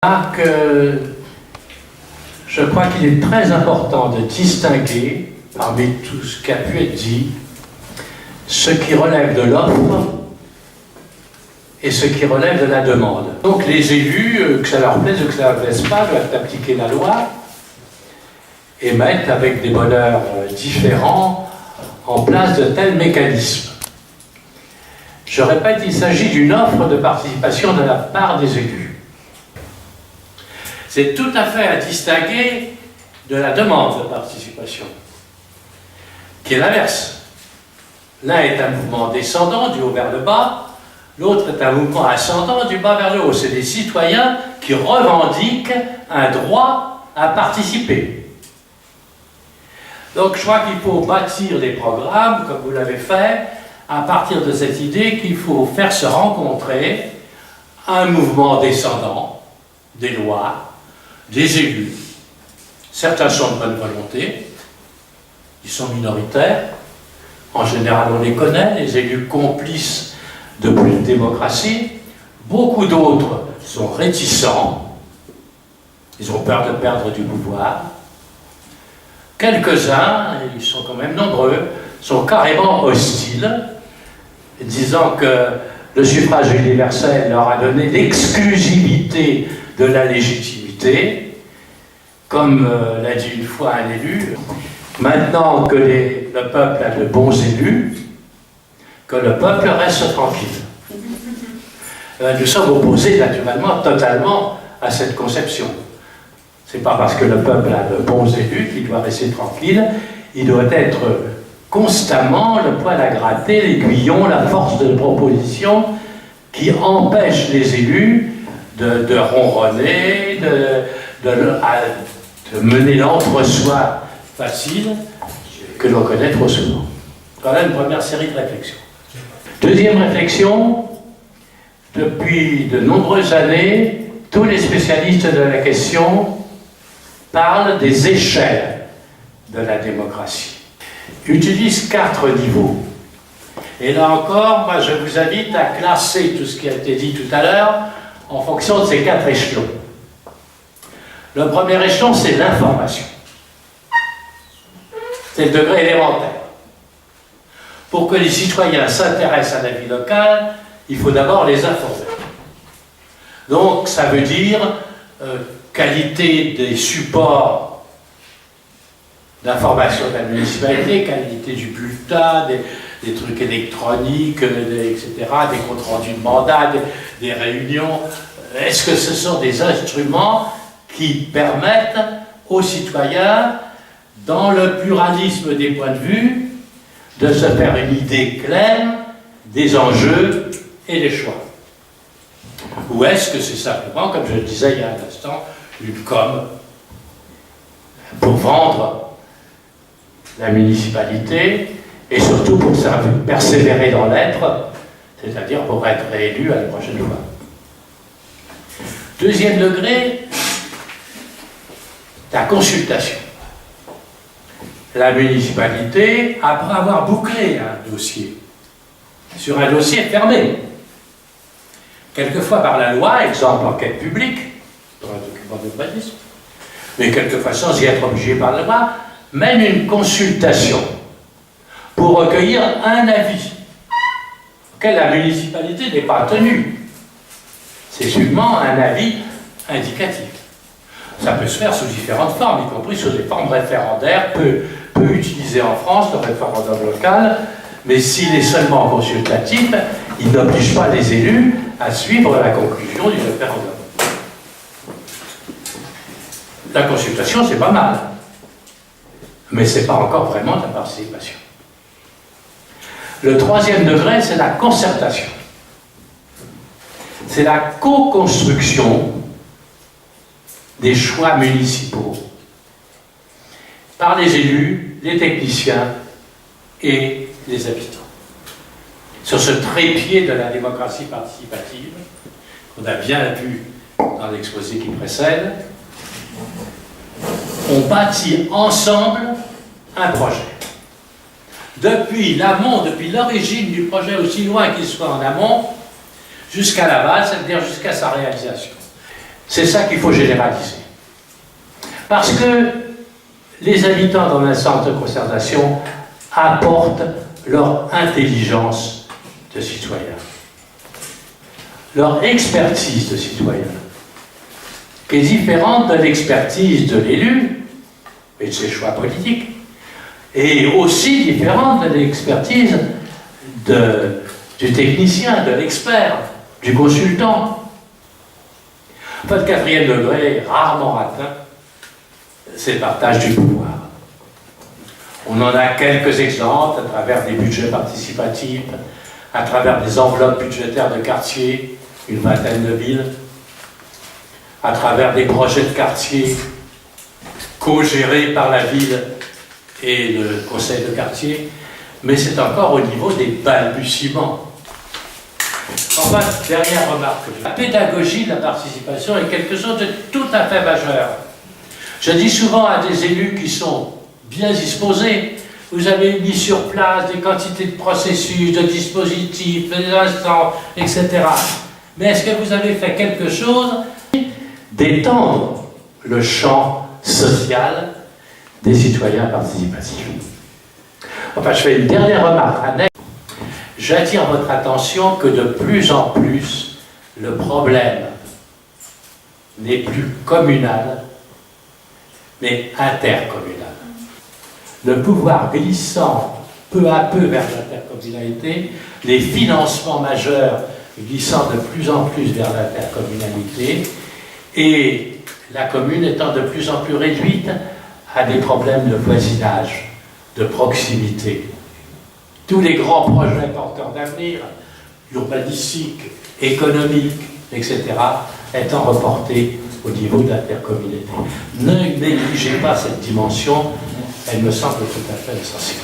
Je crois qu'il est très important de distinguer, parmi tout ce qui a pu être dit, ce qui relève de l'offre et ce qui relève de la demande. Donc les élus, que ça leur plaise ou que ça leur plaise pas, doivent appliquer la loi et mettre avec des bonheurs différents en place de tels mécanismes. Je répète, il s'agit d'une offre de participation de la part des élus. C'est tout à fait à distinguer de la demande de participation, qui est l'inverse. L'un est un mouvement descendant, du haut vers le bas, l'autre est un mouvement ascendant, du bas vers le haut. C'est des citoyens qui revendiquent un droit à participer. Donc je crois qu'il faut bâtir des programmes, comme vous l'avez fait, à partir de cette idée qu'il faut faire se rencontrer un mouvement descendant, des lois, des élus. Certains sont de bonne volonté, ils sont minoritaires, en général on les connaît, les élus complices de plus de démocratie. Beaucoup d'autres sont réticents, ils ont peur de perdre du pouvoir. Quelques-uns, et ils sont quand même nombreux, sont carrément hostiles, disant que le suffrage universel leur a donné l'exclusivité de la légitimité, comme l'a dit une fois un élu, maintenant que le peuple a de bons élus, que le peuple reste tranquille. Nous sommes opposés naturellement, totalement à cette conception. C'est pas parce que le peuple a de bons élus qu'il doit rester tranquille, il doit être constamment le poil à gratter, l'aiguillon, la force de proposition qui empêche les élus de ronronner, de mener l'entre-soi facile que l'on connaît trop souvent. Voilà une première série de réflexions. Deuxième réflexion, depuis de nombreuses années, tous les spécialistes de la question parlent des échelles de la démocratie. Ils utilisent 4 niveaux. Et là encore, moi je vous invite à classer tout ce qui a été dit tout à l'heure en fonction de ces 4 échelons. Le premier échelon, c'est l'information. C'est le degré élémentaire. Pour que les citoyens s'intéressent à la vie locale, il faut d'abord les informer. Donc, ça veut dire qualité des supports d'information de la municipalité, qualité du bulletin, des trucs électroniques, etc., des comptes rendus de mandat, des réunions. Est-ce que ce sont des instruments qui permettent aux citoyens, dans le pluralisme des points de vue, de se faire une idée claire des enjeux et des choix? Ou est-ce que c'est simplement, comme je le disais il y a un instant, une com pour vendre la municipalité et surtout pour persévérer dans l'être, c'est-à-dire pour être réélu à la prochaine fois? Deuxième degré, la consultation. La municipalité, après avoir bouclé un dossier, sur un dossier fermé, quelquefois par la loi, exemple enquête publique, dans un document d'urbanisme, mais quelquefois sans y être obligé par la loi, mène une consultation pour recueillir un avis auquel la municipalité n'est pas tenue. C'est seulement un avis indicatif. Ça peut se faire sous différentes formes, y compris sous des formes référendaires, peu utilisées en France, le référendum local, mais s'il est seulement consultatif, il n'oblige pas les élus à suivre la conclusion du référendum. La consultation, c'est pas mal, mais c'est pas encore vraiment de la participation. Le troisième degré, c'est la concertation. C'est la co-construction des choix municipaux par les élus, les techniciens et les habitants. Sur ce trépied de la démocratie participative, qu'on a bien vu dans l'exposé qui précède, on bâtit ensemble un projet. Depuis l'amont, depuis l'origine du projet, aussi loin qu'il soit en amont, jusqu'à l'aval, c'est-à-dire jusqu'à sa réalisation. C'est ça qu'il faut généraliser. Parce que les habitants dans un centre de concertation apportent leur intelligence de citoyen, leur expertise de citoyen, qui est différente de l'expertise de l'élu et de ses choix politiques, et aussi différente de l'expertise du technicien, de l'expert, du consultant. Enfin, le quatrième degré, rarement atteint, c'est le partage du pouvoir. On en a quelques exemples à travers des budgets participatifs, à travers des enveloppes budgétaires de quartier, une vingtaine de villes, à travers des projets de quartier co-gérés par la ville et le conseil de quartier, mais c'est encore au niveau des balbutiements. Enfin, dernière remarque, la pédagogie de la participation est quelque chose de tout à fait majeur. Je dis souvent à des élus qui sont bien disposés, vous avez mis sur place des quantités de processus, de dispositifs, des instants, etc. Mais est-ce que vous avez fait quelque chose d'étendre le champ social des citoyens participatifs? Enfin, je fais une dernière remarque. J'attire votre attention que de plus en plus, le problème n'est plus communal, mais intercommunal. Le pouvoir glissant peu à peu vers l'intercommunalité, les financements majeurs glissant de plus en plus vers l'intercommunalité, et la commune étant de plus en plus réduite à des problèmes de voisinage, de proximité. Tous les grands projets porteurs d'avenir, urbanistiques, économiques, etc., étant reportés au niveau de l'intercommunalité. Ne négligez pas cette dimension, elle me semble tout à fait essentielle.